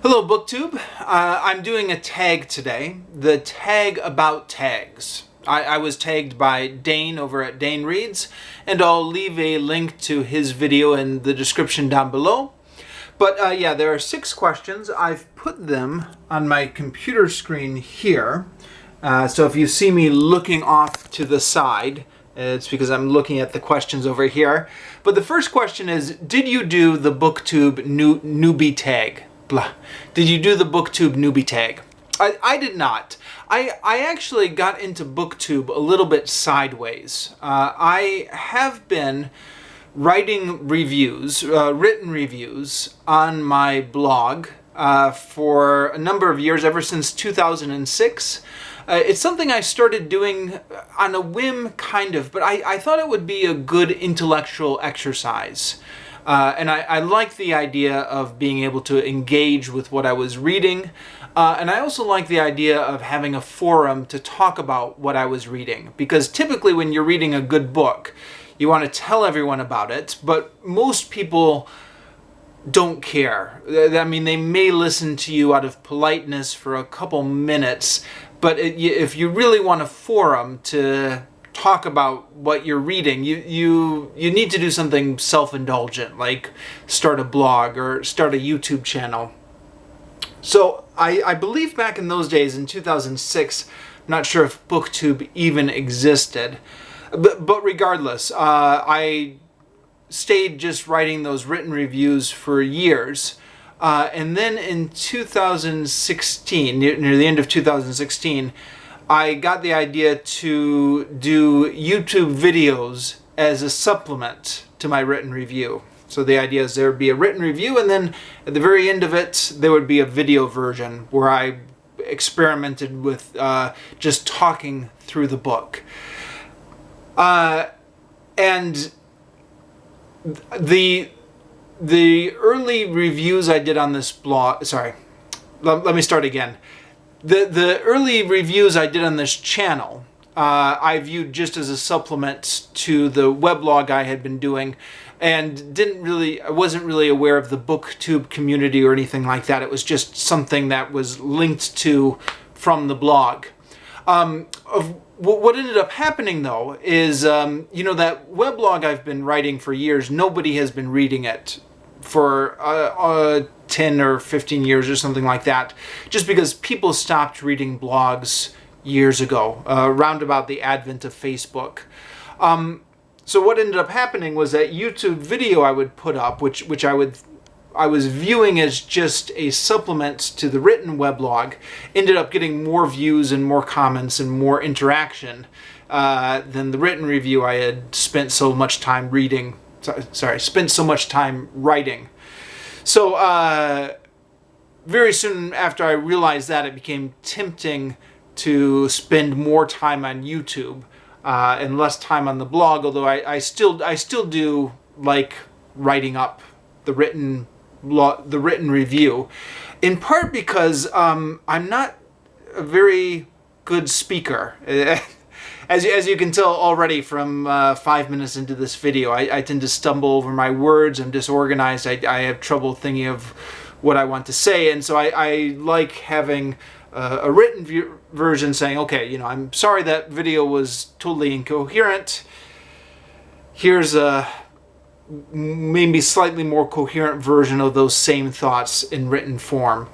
Hello Booktube. I'm doing a tag today, the tag about tags. I was tagged by Dane over at Dane Reads, and I'll leave a link to his video in the description down below. But yeah, there are 6 questions. I've put them on my computer screen here. So if you see me looking off to the side, it's because I'm looking at the questions over here. But the first question is, did you do the Booktube Newbie Tag? Blah. Did you do the Booktube Newbie Tag? I did not. I actually got into Booktube a little bit sideways. I have been writing reviews, written reviews on my blog for a number of years, ever since 2006. It's something I started doing on a whim, kind of, but I thought it would be a good intellectual exercise. And I like the idea of being able to engage with what I was reading. And I also like the idea of having a forum to talk about what I was reading. Because typically when you're reading a good book, you want to tell everyone about it, but most people don't care. I mean, they may listen to you out of politeness for a couple minutes, but if you really want a forum to talk about what you're reading, you need to do something self-indulgent, like start a blog or start a YouTube channel. So I believe back in those days, in 2006, I'm not sure if Booktube even existed, but regardless, I stayed just writing those written reviews for years. And then in 2016, near the end of 2016, I got the idea to do YouTube videos as a supplement to my written review. So the idea is there would be a written review, and then at the very end of it, there would be a video version where I experimented with just talking through the book. And the early reviews I did on this blog, sorry, let me start again. The early reviews I did on this channel, I viewed just as a supplement to the weblog I had been doing, and I wasn't really aware of the Booktube community or anything like that. It was just something that was linked to from the blog. What ended up happening, though, is, you know, that weblog I've been writing for years, nobody has been reading it for 10 or 15 years or something like that, just because people stopped reading blogs years ago, around about the advent of Facebook. So what ended up happening was that YouTube video I would put up, which I was viewing as just a supplement to the written weblog, ended up getting more views and more comments and more interaction than the written review I had spent so much time reading. Spent so much time writing. So very soon after I realized that, it became tempting to spend more time on YouTube and less time on the blog. Although I still do like writing up the written review, in part because I'm not a very good speaker. As you can tell already from 5 minutes into this video, I tend to stumble over my words. I'm disorganized. I have trouble thinking of what I want to say, and so I like having a written version saying, okay, you know, I'm sorry that video was totally incoherent. Here's a maybe slightly more coherent version of those same thoughts in written form.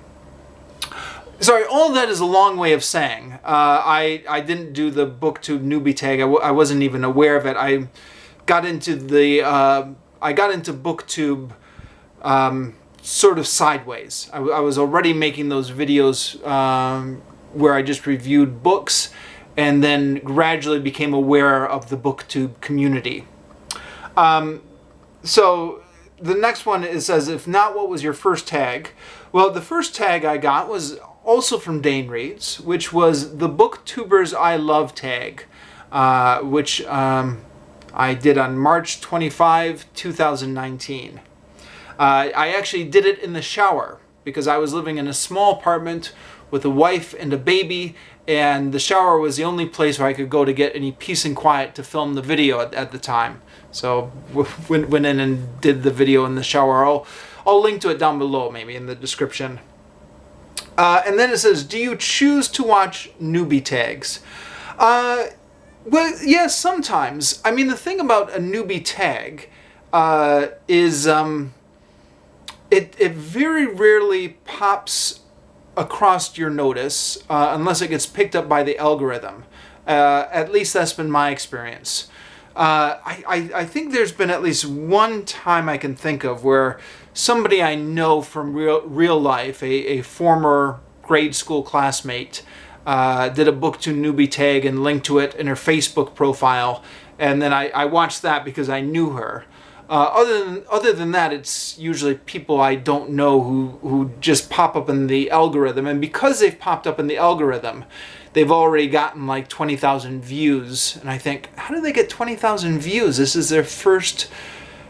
Sorry, all of that is a long way of saying I didn't do the Booktube Newbie Tag. I wasn't even aware of it. I got into Booktube sort of sideways. I was already making those videos where I just reviewed books, and then gradually became aware of the Booktube community. So the next one says, if not, what was your first tag? Well, the first tag I got was also from Dane Reads, which was the Booktubers I Love tag, which I did on March 25, 2019. I actually did it in the shower because I was living in a small apartment with a wife and a baby, and the shower was the only place where I could go to get any peace and quiet to film the video at the time. So went in and did the video in the shower. I'll link to it down below, maybe in the description. And then it says, do you choose to watch Newbie Tags? Well, yes, sometimes. I mean, the thing about a Newbie Tag is it very rarely pops across your notice unless it gets picked up by the algorithm. At least that's been my experience. I think there's been at least one time I can think of where somebody I know from real life, a former grade school classmate, did a Booktube Newbie Tag and linked to it in her Facebook profile, and then I watched that because I knew her. Other than that, it's usually people I don't know who just pop up in the algorithm, and because they've popped up in the algorithm, they've already gotten like 20,000 views, and I think, how do they get 20,000 views? This is their first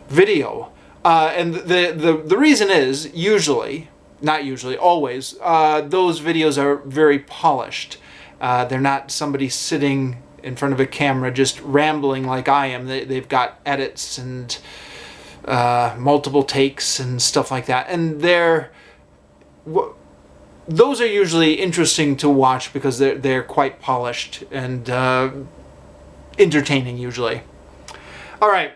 video. And the reason is, usually, not usually, always, those videos are very polished. They're not somebody sitting in front of a camera just rambling like I am. They've got edits and multiple takes and stuff like that. And those are usually interesting to watch because they're quite polished and entertaining usually. All right.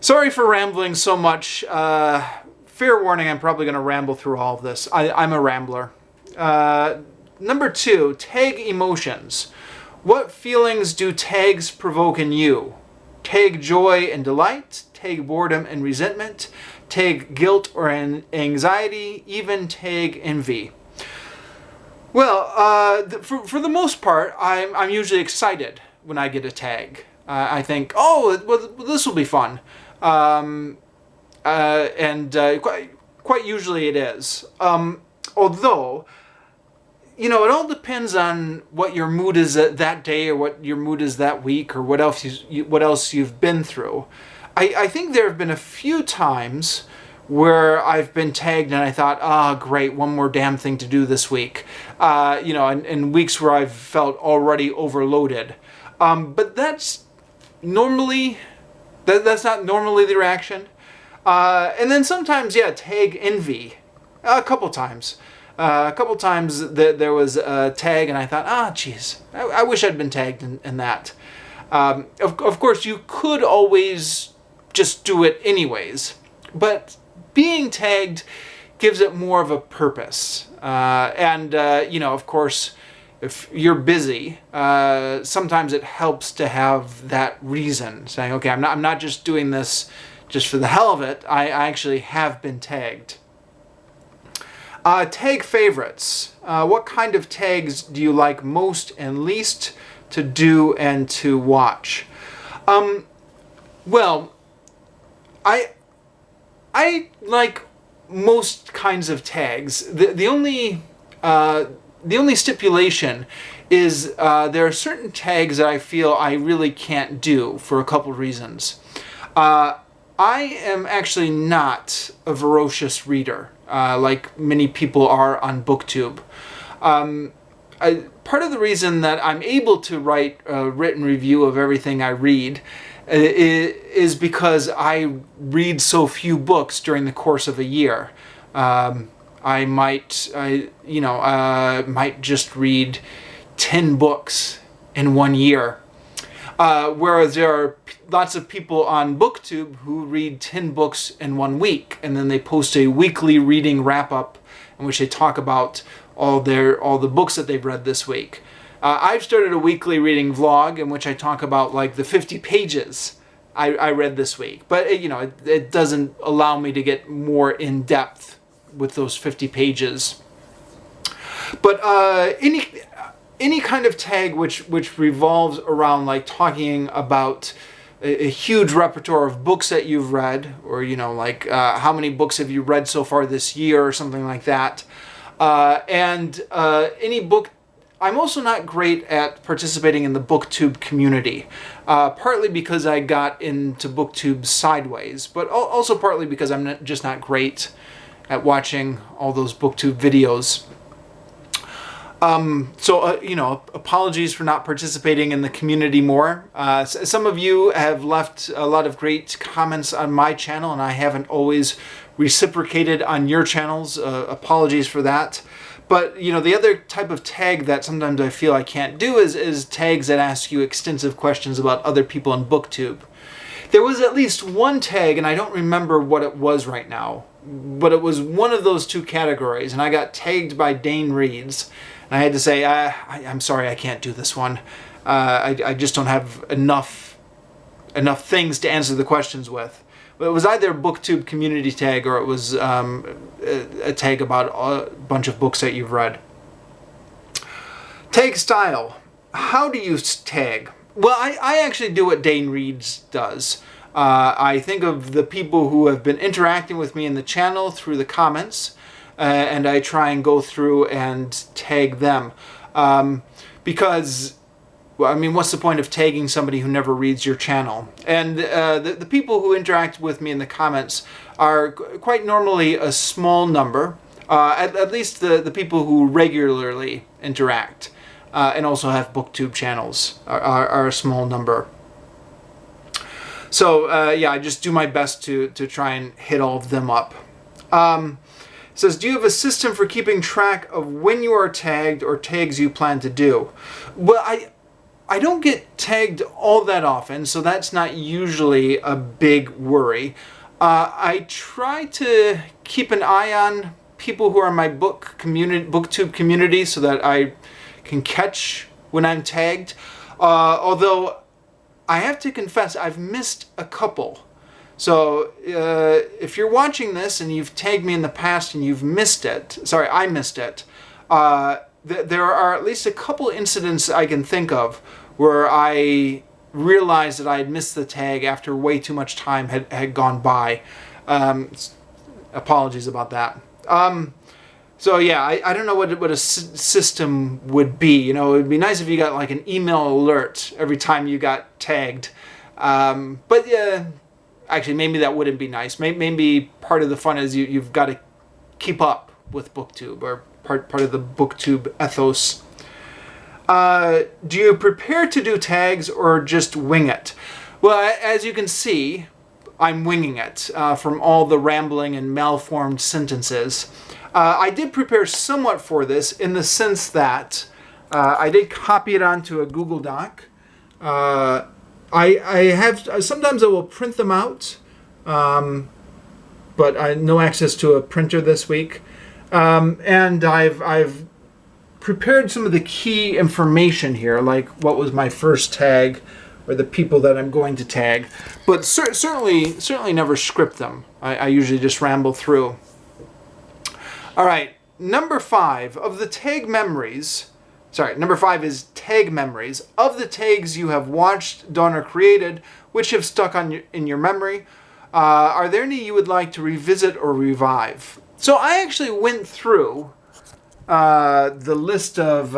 Sorry for rambling so much. Fair warning, I'm probably going to ramble through all of this. I'm a rambler. Number 2, tag emotions. What feelings do tags provoke in you? Tag joy and delight, tag boredom and resentment, tag guilt or anxiety, even tag envy. Well, for the most part, I'm usually excited when I get a tag. I think, oh, well, this will be fun. Quite usually it is. Although, you know, it all depends on what your mood is that day, or what your mood is that week, or what else you've been through. I think there have been a few times where I've been tagged and I thought, ah, great, one more damn thing to do this week. You know, and weeks where I've felt already overloaded. But that's normally, that's not normally the reaction. And then sometimes, yeah, tag envy. A couple times. A couple times there was a tag and I thought, ah, geez, I wish I'd been tagged in that. Of course, you could always just do it anyways, but being tagged gives it more of a purpose. You know, of course, if you're busy, sometimes it helps to have that reason, saying, okay, I'm not just doing this just for the hell of it. I actually have been tagged. Tag favorites. What kind of tags do you like most and least to do and to watch? Well, I like most kinds of tags. The only stipulation is there are certain tags that I feel I really can't do for a couple reasons. I am actually not a voracious reader like many people are on Booktube. Part of the reason that I'm able to write a written review of everything I read is because I read so few books during the course of a year. I might just read 10 books in 1 year. Whereas there are lots of people on Booktube who read 10 books in 1 week, and then they post a weekly reading wrap-up in which they talk about all the books that they've read this week. I've started a weekly reading vlog in which I talk about like the 50 pages I read this week, but it doesn't allow me to get more in depth with those 50 pages. But any kind of tag which revolves around like talking about a huge repertoire of books that you've read, or like how many books have you read so far this year, or something like that. Any book. I'm also not great at participating in the Booktube community, partly because I got into Booktube sideways, but also partly because I'm just not great at watching all those Booktube videos. Apologies for not participating in the community more. Some of you have left a lot of great comments on my channel, and I haven't always reciprocated on your channels. Apologies for that. But, you know, the other type of tag that sometimes I feel I can't do is tags that ask you extensive questions about other people in Booktube. There was at least one tag, and I don't remember what it was right now, but it was one of those two categories, and I got tagged by Dane Reads. And I had to say, I'm sorry, I can't do this one. I just don't have enough things to answer the questions with. But it was either a Booktube community tag or it was a tag about a bunch of books that you've read. Tag style. How do you tag? Well, I actually do what Dane Reads does. I think of the people who have been interacting with me in the channel through the comments, and I try and go through and tag them. Because, well, I mean, what's the point of tagging somebody who never reads your channel? And the people who interact with me in the comments are quite normally a small number, at least the people who regularly interact and also have Booktube channels are a small number. So, yeah, I just do my best to try and hit all of them up. It says, do you have a system for keeping track of when you are tagged or tags you plan to do? Well, I don't get tagged all that often, so that's not usually a big worry. I try to keep an eye on people who are in my Booktube community so that I can catch when I'm tagged. Although I have to confess, I've missed a couple. So if you're watching this and you've tagged me in the past and you've missed it, sorry, I missed it, there are at least a couple incidents I can think of where I realized that I had missed the tag after way too much time had gone by. Apologies about that. So yeah, I don't know what a system would be. You know, it would be nice if you got like an email alert every time you got tagged. But yeah, actually maybe that wouldn't be nice. Maybe part of the fun is you've got to keep up with Booktube, or part of the Booktube ethos. Do you prepare to do tags or just wing it? Well, as you can see, I'm winging it from all the rambling and malformed sentences. I did prepare somewhat for this in the sense that I did copy it onto a Google Doc. I have, sometimes I will print them out, but I no access to a printer this week. And I've prepared some of the key information here, like what was my first tag, or the people that I'm going to tag, but certainly never script them. I usually just ramble through. All right, number 5 of the tag memories. Sorry, number 5 is tag memories of the tags you have watched, done, or created, which have stuck in your memory. Are there any you would like to revisit or revive? So I actually went through the list of,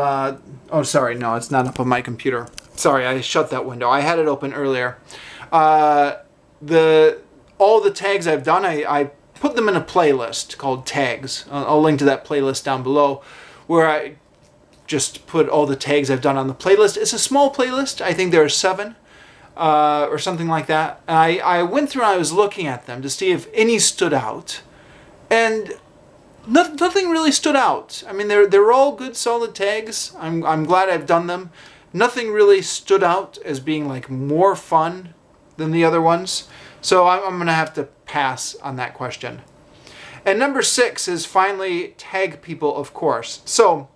oh sorry, no, it's not up on my computer. Sorry, I shut that window. I had it open earlier. All the tags I've done, I put them in a playlist called Tags. I'll link to that playlist down below, where I just put all the tags I've done on the playlist. It's a small playlist. I think there are 7 or something like that. I went through and I was looking at them to see if any stood out. And nothing really stood out. I mean, they're all good, solid tags. I'm glad I've done them. Nothing really stood out as being like more fun than the other ones. So I'm going to have to pass on that question. And number 6 is finally tag people, of course. So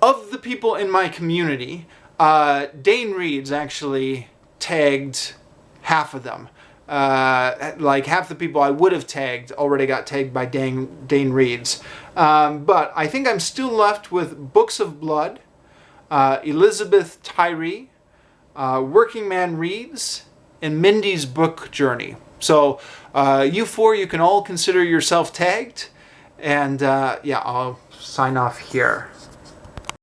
of the people in my community, Dane Reads actually tagged half of them. Like half the people I would have tagged already got tagged by Dane Reads. But I think I'm still left with Books of Blood, Elizabeth Tyree, Working Man Reads, and Mindy's Book Journey. So you 4, you can all consider yourself tagged. And yeah, I'll sign off here.